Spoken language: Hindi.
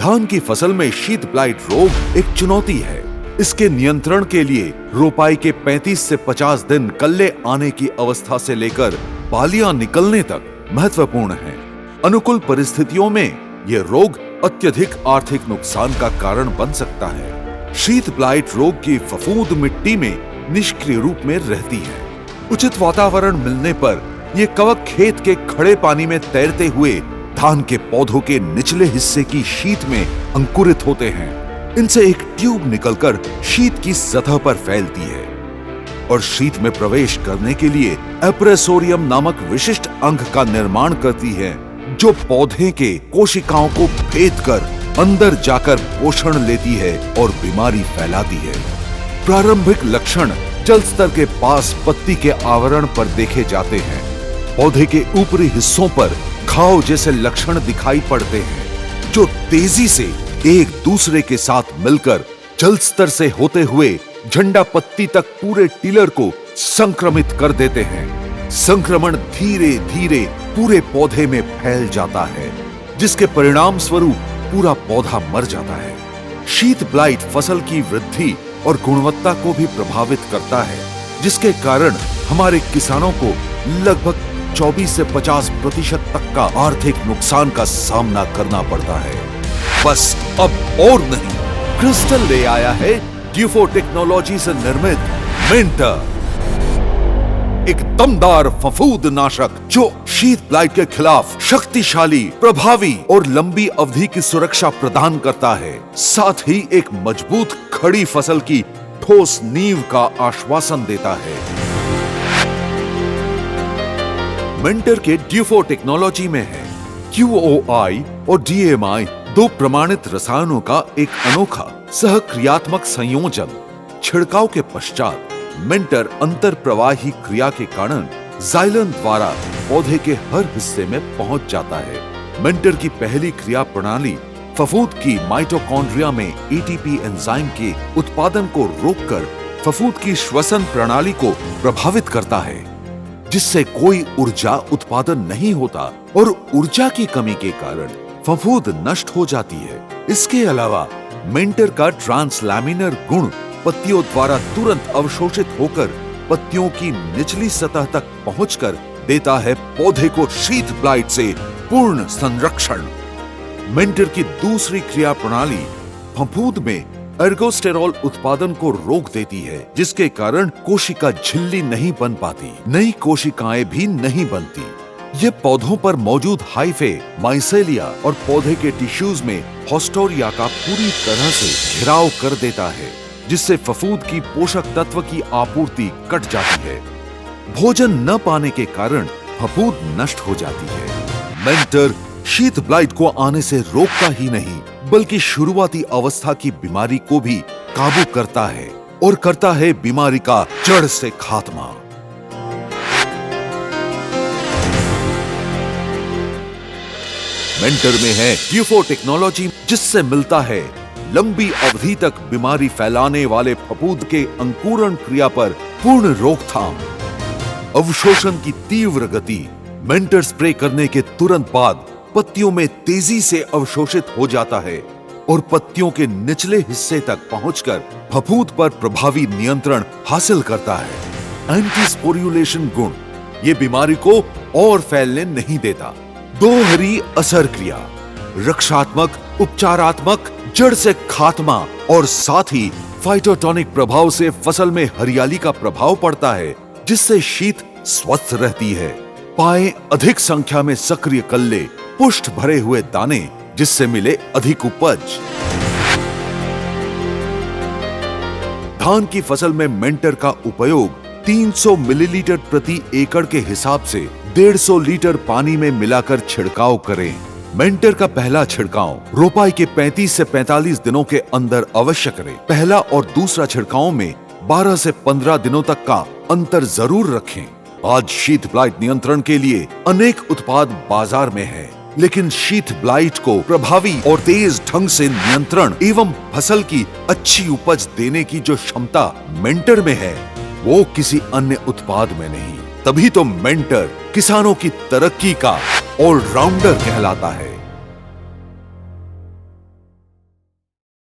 धान की फसल में शीत ब्लाइट रोग एक चुनौती है। इसके नियंत्रण के लिए रोपाई के 35 से 50 दिन कल्ले आने की अवस्था से लेकर बालियां निकलने तक महत्वपूर्ण है। अनुकूल परिस्थितियों में यह रोग अत्यधिक आर्थिक नुकसान का कारण बन सकता है। शीत ब्लाइट रोग की फफूंद मिट्टी में निष्क्रिय रूप में रहती है। उचित वातावरण मिलने पर यह कवक खेत के खड़े पानी में तैरते हुए धान के पौधों के निचले हिस्से की शीत में अंकुरित होते हैं। इनसे एक ट्यूब निकलकर शीत की सतह पर फैलती है और शीत में प्रवेश करने के लिए एप्रेसोरियम नामक विशिष्ट अंग का निर्माण करती है, जो पौधे के कोशिकाओं को भेद कर अंदर जाकर पोषण लेती है और बीमारी फैलाती है। प्रारंभिक लक्षण जल स्तर के पास पत्ती के आवरण पर देखे जाते हैं। पौधे के ऊपरी हिस्सों पर घाव जैसे लक्षण दिखाई पड़ते हैं, जो तेजी से एक दूसरे के साथ मिलकर जल स्तर से होते हुए झंडा पत्ती तक पूरे टिलर को संक्रमित कर देते हैं। संक्रमण धीरे धीरे पूरे पौधे में फैल जाता है, जिसके परिणाम स्वरूप पूरा पौधा मर जाता है। शीत ब्लाइट फसल की वृद्धि और गुणवत्ता को भी प्रभावित करता है, जिसके कारण हमारे किसानों को लगभग 24 से 50% तक का आर्थिक नुकसान का सामना करना पड़ता है। बस अब और नहीं, क्रिस्टल ले आया है ड्यूफो टेक्नोलॉजी से निर्मित मेंटर, एक दमदार फफूंद नाशक जो शीत ब्लाइट के खिलाफ शक्तिशाली, प्रभावी और लंबी अवधि की सुरक्षा प्रदान करता है। साथ ही एक मजबूत खड़ी फसल की ठोस नींव का आश्वासन देता है। मेंटर के ड्यूफो टेक्नोलॉजी में है QOI और DMI, दो प्रमाणित रसायनों का एक अनोखा सहक्रियात्मक संयोजन। छिड़काव के पश्चात मेंटर अंतर प्रवाही क्रिया के कारण जाइलन द्वारा पौधे के हर हिस्से में पहुंच जाता है। मेंटर की पहली क्रिया प्रणाली फफूंद की माइटोकॉन्ड्रिया में ATP एंजाइम के उत्पादन को रोककर फफूंद की श्वसन प्रणाली को प्रभावित करता है, जिससे कोई ऊर्जा उत्पादन नहीं होता और ऊर्जा की कमी के कारण फफूंद नष्ट हो जाती है। इसके अलावा मेंटर का ट्रांसलैमिनर गुण पत्तियों द्वारा तुरंत अवशोषित होकर पत्तियों की निचली सतह तक पहुंचकर देता है पौधे को शीत ब्लाइट से पूर्ण संरक्षण। मेंटर की दूसरी क्रिया प्रणाली फफूंद में एर्गोस्टेरॉल उत्पादन को रोक देती है, जिसके कारण कोशिका झिल्ली नहीं बन पाती, नई कोशिकाएं भी नहीं बनती। ये पौधों पर मौजूद हाइफे, माइसेलिया और पौधे के टिश्यूज में हॉस्टोरिया का पूरी तरह से घेराव कर देता है, जिससे फफूंद की पोषक तत्व की आपूर्ति कट जाती है। भोजन न पाने के कारण फफूंद नष्ट हो जाती है। मेंटर शीत ब्लाइट को आने से रोकता ही नहीं, बल्कि शुरुआती अवस्था की बीमारी को भी काबू करता है और करता है बीमारी का जड़ से खात्मा। मेंटर में है ड्यूफो टेक्नोलॉजी, जिससे मिलता है लंबी अवधि तक बीमारी फैलाने वाले फफूंद के अंकुरण क्रिया पर पूर्ण रोकथाम, अवशोषण की तीव्र गति। मेंटर स्प्रे करने के तुरंत बाद पत्तियों में तेजी से अवशोषित हो जाता है और पत्तियों के निचले हिस्से तक पहुंचकर फफूंद पर प्रभावी नियंत्रण हासिल करता है। एंटी स्पोरुलेशन गुण ये बीमारी को और फैलने नहीं देता। दोहरी असर क्रिया, रक्षात्मक, उपचारात्मक, जड़ से खात्मा और साथ ही फाइटोटॉनिक प्रभाव से फसल में हरियाली का प्रभाव पड़ता है, जिससे शीत स्वस्थ रहती है। पाए अधिक संख्या में सक्रिय कल्ले, पुष्ट भरे हुए दाने, जिससे मिले अधिक उपज। धान की फसल में मेंटर का उपयोग 300 मिलीलीटर प्रति एकड़ के हिसाब से 150 लीटर पानी में मिलाकर छिड़काव करें। मेंटर का पहला छिड़काव रोपाई के 35 से 45 दिनों के अंदर अवश्य करें। पहला और दूसरा छिड़काव में 12 से 15 दिनों तक का अंतर जरूर रखें। आज शीत ब्लाइट नियंत्रण के लिए अनेक उत्पाद बाजार में हैं, लेकिन शीत ब्लाइट को प्रभावी और तेज ढंग से नियंत्रण एवं फसल की अच्छी उपज देने की जो क्षमता मेंटर में है, वो किसी अन्य उत्पाद में नहीं। तभी तो मेंटर किसानों की तरक्की का ऑलराउंडर कहलाता है।